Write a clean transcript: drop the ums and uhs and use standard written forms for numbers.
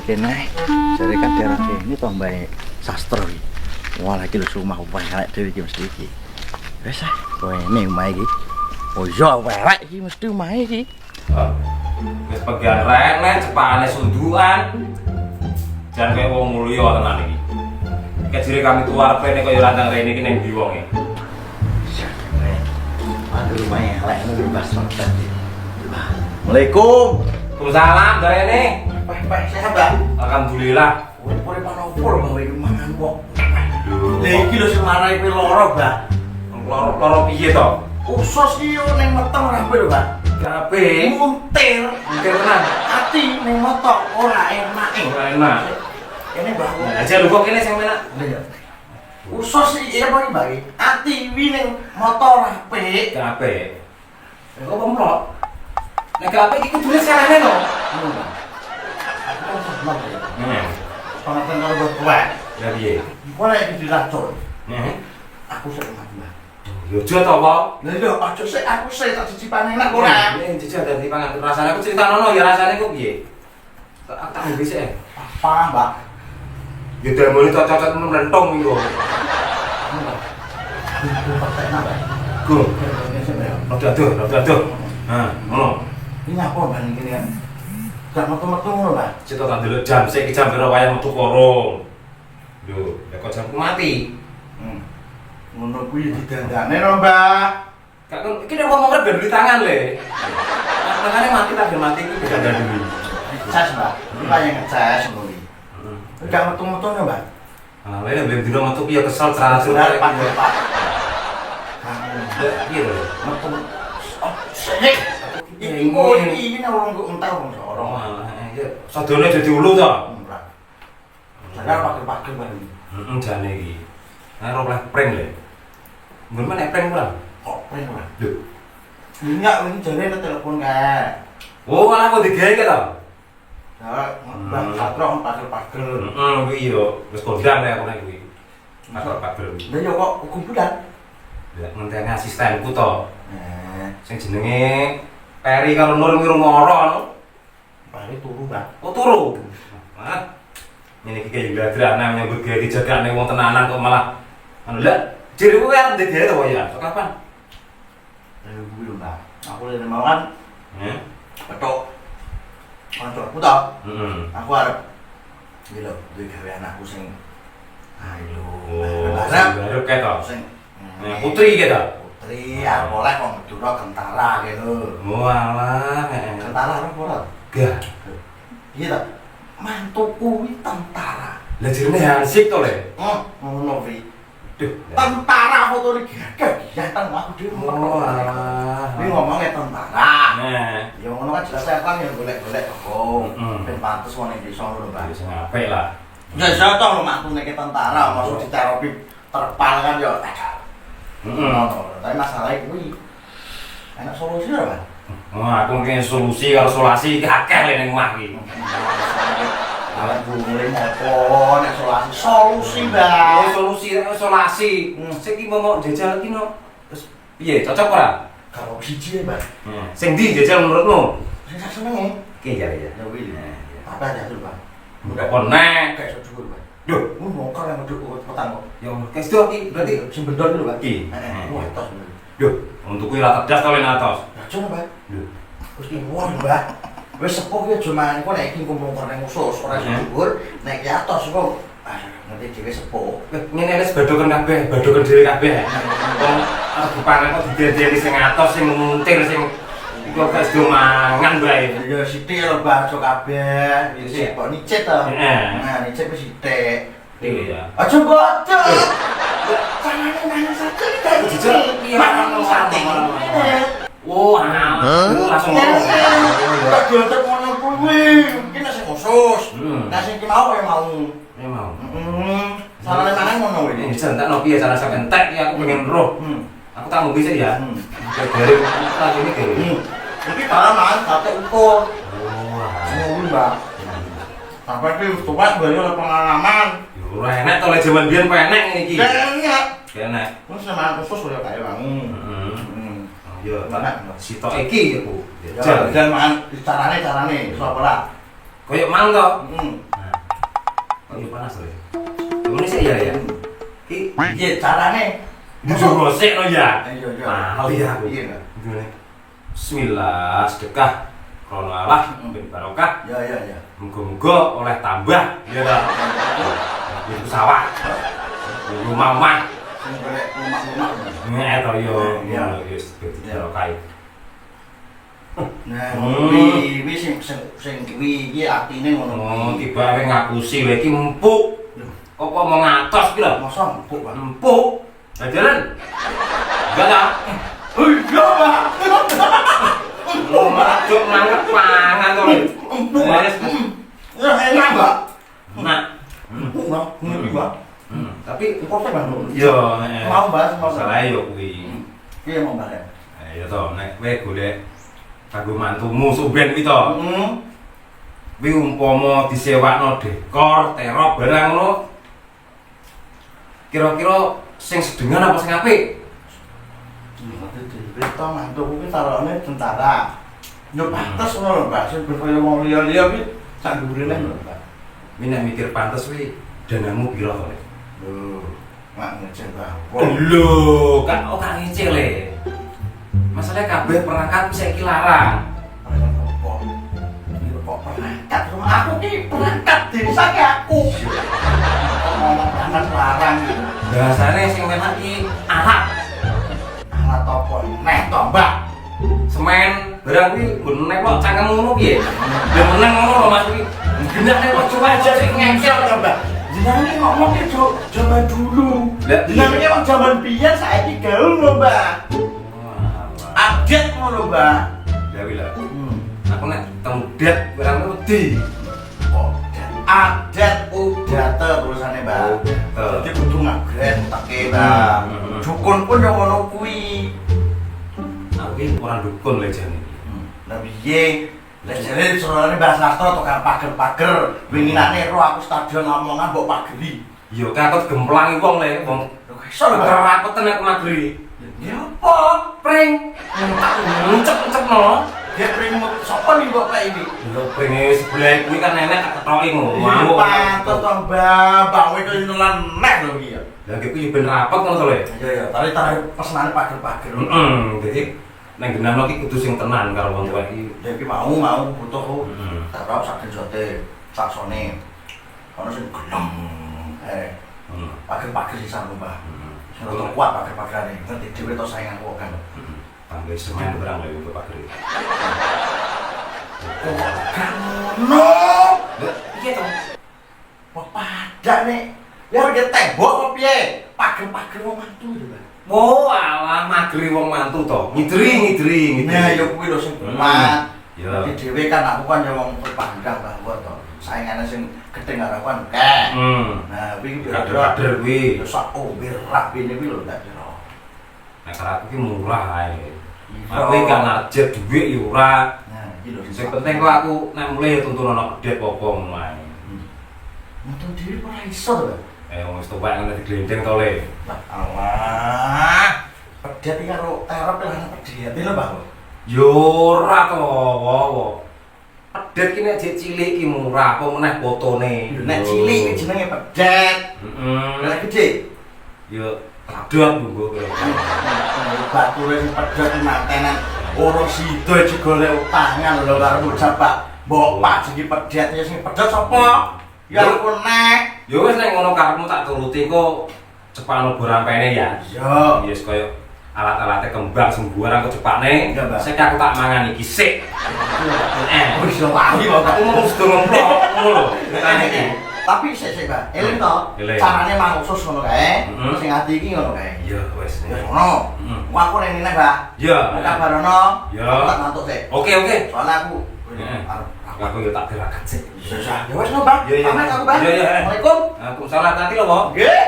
kene. Jare kan daerah kene to Mbak Sastra iki. Wah lagi lho rumah elek dhewe iki mesti iki. Wis ah, koene omah iki. Oh iya elek iki mesti omah iki. Wis pegan rene cepane sundukan. Jan kaya wong mulya tenan iki. Kejire kami tuwa arepene kaya randang rene iki ning ndi wonge. Aduh lumayan elek ngono Mas tadi. Assalamualaikum. Waalaikumsalam darene. Pak, sehat, Mbak? Alhamdulillah. Urip manopor gawe mangan kok. Lah iki lho sing marai kowe lara, Mbak. Loro piye to? Usus iki yo ning meteng rapi lho, Mbak. Kabeh Muntir. mungkin tenan. Ati ning motok ora enak. Ora enak. Kene Mbak. Lah aja lho kok kene sing enak. Usus iki apa iki, Mbak? Ati wi ning motor rapi. Kabeh. Kok pemrok? Nek kabeh iki kudune salahne no. Pangaten karo mbok kowe. Ya piye? Kowe iki diracun. Heeh. Aku sik mati, Mbak. Yo aja to apa? Lah yo aja sik aku sik tak cicipane enak ora. Nek jejak dadi pangan rasane aku critakno ya rasane kok piye? Tak ngombe sik. Apa, Mbak? Ya demone cocok menentung iki kok. Go. Rada-rada. Nah, ngono. Ini apa Mbak ini kan? Gak metu-metu ngono, Mbak. Cita tak ndelok jam sik iki jam pira wayah metu korong. Lho, ya kok jamku mati. Ngono kuwi didandane lho, Mbak. Gak kon iki nek ngomong ben di tangan le. Tangane mati tak ben mati iki dandan dulu. Cas, Mbak. Iki paling ngecas ngono iki. Gak metu-metu lho, Mbak. Ah, lha ben dino metu piye kesel terus Pak, Pak. Iya lho. Metu. Oh, sik. Iki nang kok entar wong Oh, sorong. iya. Sadone dadi ulu to. Saya pakai bareng. Heeh, jane iki. Nah, ora oleh pring le. Mun men pring ora? Kok pring ora? Lho. Enggak, ini jane telepon kae. Oh, malah kok digawe ke to? Nah, Mbak Satro pagel-pagel. Heeh, kuwi yo wis kondang le aku nek kuwi. Pagel. Lah yo kok kumpulan. Ya ngenteni asistenku to. Sing jenenge Peri karo Nur ngiru moro. Pari turu, Mbak. Kok turu? Hah? Ini iki kaya gladrana nyambut gawe dijagane wong tenanan kok malah anu lha diriku arep ndek gawe to ya. Kok kapan? Kuwi lho, Mbak. Aku lene mawon petuk kancaku to. Aku arep iki lho duwe gawe anakku sing ayo. Baru kae to. Sing Putri iki to. Putri arep oleh kok medura tentara kene. Walah, Tentara arep ora? gah. Iya ta. Mantuku kuwi tentara. Lah jenenge Hansik to le. Ngono kuwi. Duh, Tentara fotone kegiatan aku dhewe. Kuwi ngomongnya tentara. Nah, Ya ngono kan jelas kan ya golek-golek kok. Ben pantes wong ning desa ngono, Mbak. wis apik lah. Ya iso to lho mantune ke tentara, maksud ditaropi terpal kan ya. Tapi masalahnya kuwi enak solusi ora, Pak? Oh, aku mungkin solusi karo solasi iki akeh le ning omah iki. Alat mulai apa nek solusi, Mbak. Solusi solasi. Sing iki momok jajal iki no. Terus piye? Cocok ora? Kalau siji, Mbak. Sing ndi jajal menurutmu? Sing sak senenge. Ki jare ya. Ya kuwi. Apa aja tuh, Pak? Udah konek. Kayak iso dhuwur, Pak. Duh, Mokar yang medhuk petang kok. ya kayak itu iki berarti Sing bendol lho, Pak. Ki. Wah, tos. Duh, untuk kuwi ra cerdas to le atas. Racun, Pak. Duh. Terus ki wah, Mbak. Wis sepuh ki aja main kok nek iki kumpul ning usus, ora iso dhuwur, nek ki atos kok. Ngerti dhewe sepuh. Ngene wis badoken kabeh, badoken dhewe kabeh. Wong arep dipangan kok didadekne sing atos sing muntir sing iku gak sedo mangan bae. Ya sithik lho, Mbak, aja kabeh. Iki kok nicet to. Nah, nicet wis sithik. Iya. Aja bocor. Carane nangis satu iki Jujur piye makan sate. Oh, langsung ngomong. Tak diotek ngono kuwi. Iki nek sing khusus. Nek sing ki mau ya mau. Ya mau. Salahne mangan ngono kuwi. Ini jangan no piye cara sampe entek ya aku pengen roh. Aku tak ngombe sih ya. Dari lagi ini kayak. Iki para mangan sate ukur. Oh, Ngono, Mbak. Sampai ki wis tuwek bali oleh pengalaman. ora enak to le jaman biyen kok enak ngene iki. Enak. Enak. Terus sama khusus kaya kae wangi. Yo, Mana? sitok iki ya, Bu. Ya, dan mangan carane sapa lah. Koyok mang to. Heeh. Kok yo panas to? Ngene sih ya. Ki Piye carane? disuruh sik no ya. Iya iya. Mahal ya aku. Iya enggak? Gimana? Bismillah, sedekah. Krono Allah ben barokah. Ya ya ya. Muga-muga oleh tambah ya ta. Di sawah. Rumah-rumah. Sing golek rumah-rumah. Nek to yo. Iya. Wis barokah. Nah, kuwi sing kuwi iki artine ngono Oh, kuwi. tiba kowe ngapusi kowe iki empuk. Apa mau ngatos ki lho? Masa empuk, Pak? Empuk. Jalan. Enggak ta? Iya, Pak. Majuk mangkat pangan to. Empuk, Pak. Ya enak, Pak. Nah. Empuk, Pak. Ngene, Pak. Tapi Empuk, Pak. yo Mau, Pak, mau. salah yo kuwi. Iya, mau, Pak. Ya to, nek kowe golek kanggo mantumu suben kuwi to. Kuwi umpama disewakno dekor, terop barang ngono. Kira-kira sing sedengan apa sing apik? Berita mantu kuwi tarone tentara. Yo pantes ngono lho, Pak. Sing kaya wong liya-liya kuwi sak dhuwure lho, Pak. Kuwi nek mikir pantes kuwi danamu pira to? Lho, mak ngecek, Pak. Lho, kan ora ngecil le. Masalah kabeh perangkat wis saiki larang. Kok perangkat rumah aku ki perangkat diri saya aku. Ngomong perangkat larang gitu. Biasane sing menak iki alat, Alat apa? Neh to, Mbak. semen, barang kuwi nggon nepok cangkem ngono piye? Ya meneng ngono lho Mas kuwi. Genah nepok coba aja sing ngengkel to, Mbak. Jenengan iki ngomong ki zaman dulu. Lah, Jenengan iki wong zaman biyen saiki gaul lho, Mbak. Update ngono, Mbak. Ya wis lah. Aku nek tengdet barang wedi. Update udah terusane, Mbak. Jadi kudu ngagret teke, Mbak. Dukun pun yo ngono kuwi. Aku iki ora dukun le jane. Lah piye? Lah jare sorone Mbah Sastro tukang pager-pager. Winginane ro aku stadion omongan mbok pageri. Ya kakut gemplang wong le, wong Iso lho, Mbak. kerapeten aku mageri. Ya apa? Pring. Encep-encepno. Dia pring sapa nih mbok kayak ini? Lho pringe sebelah kuwi kan nenek tak ketoki ngono. Pantes to, Mbak. Mbak kowe kok nelan nek lho iki ya. Lah iki kuwi ben rapet ngono to le. Iya ya, tarik pesenane pager-pager. Dadi nang genahno ki kudu sing tenan karo wong tuwa iki. Ya iki mau butuh taruh sak genjote saksone. Ono sing gelem. Pager-pager sisan lho, Mbak. Sing kuat pager-pagerane. Ngerti dhewe to sainganku kan. Tambah semen barang lho untuk pageri. No. Iya to. Kok padak nek. Ya udah tembok apa piye? Pager-pager wong mantu lho, Mbak. Oh, alah mageri wong mantu to. Ngidri. Nah, ya kuwi lho sing kuat. Ya. Di dhewe kan aku kan ya wong berpandang bahwa to saingane sing gedhe karo kan kek. Nah, kuwi Kader kuwi. ya sak ombe rapi kuwi lho ndak kira. Nek karo aku ki murah ae. Iya. Aku gak narjet dhuwit ya ora. Nah, iki lho Sing penting kok aku nek mulai ya tuntun ana gedhe apa ngono ae. Metu dhewe ora iso to. Wong wis tuwek ngene diglendeng to le. Lah Allah. Pedet iki karo terop lan pedet lho, Mbak. Yo ora to, wo. Pedet ki nek jek cilik ki murah, apa meneh fotone. Nek cilik iki jenenge pedet. Nek gedhe Yo pedot lho kok. bature sing pedet iki mantenan ora sida jegole utangan lho karo bocah Pak. Mbok Pak iki pedet ya sing pedet sapa? Ya ampun nek. Yo wis nek ngono karepmu tak turuti kok cepano borampene ya. Yo. Yes koyo alat-alatnya kembang sembuaran kok cepane. Iya, Mbak. Sik aku tak mangan iki sik. Wis yo lali kok. Aku mau sedang ngomplok ngono lho. Tekan iki. Tapi sik Pak, eling to. Eling. Carane mangsus ngono kae. Heeh. Sing ati iki ngono kae. Iya wis. Ya ngono. Ku aku rene nek, Pak. Iya. Kabarono. Iya. Aku tak ngantuk sik. Oke. Soalnya aku Aku yo tak gerakan sik. ya wis no, Pak. Iya. Pamit aku, Pak. Iya. Assalamualaikum. Aku salah hati lho, Pak. Nggih.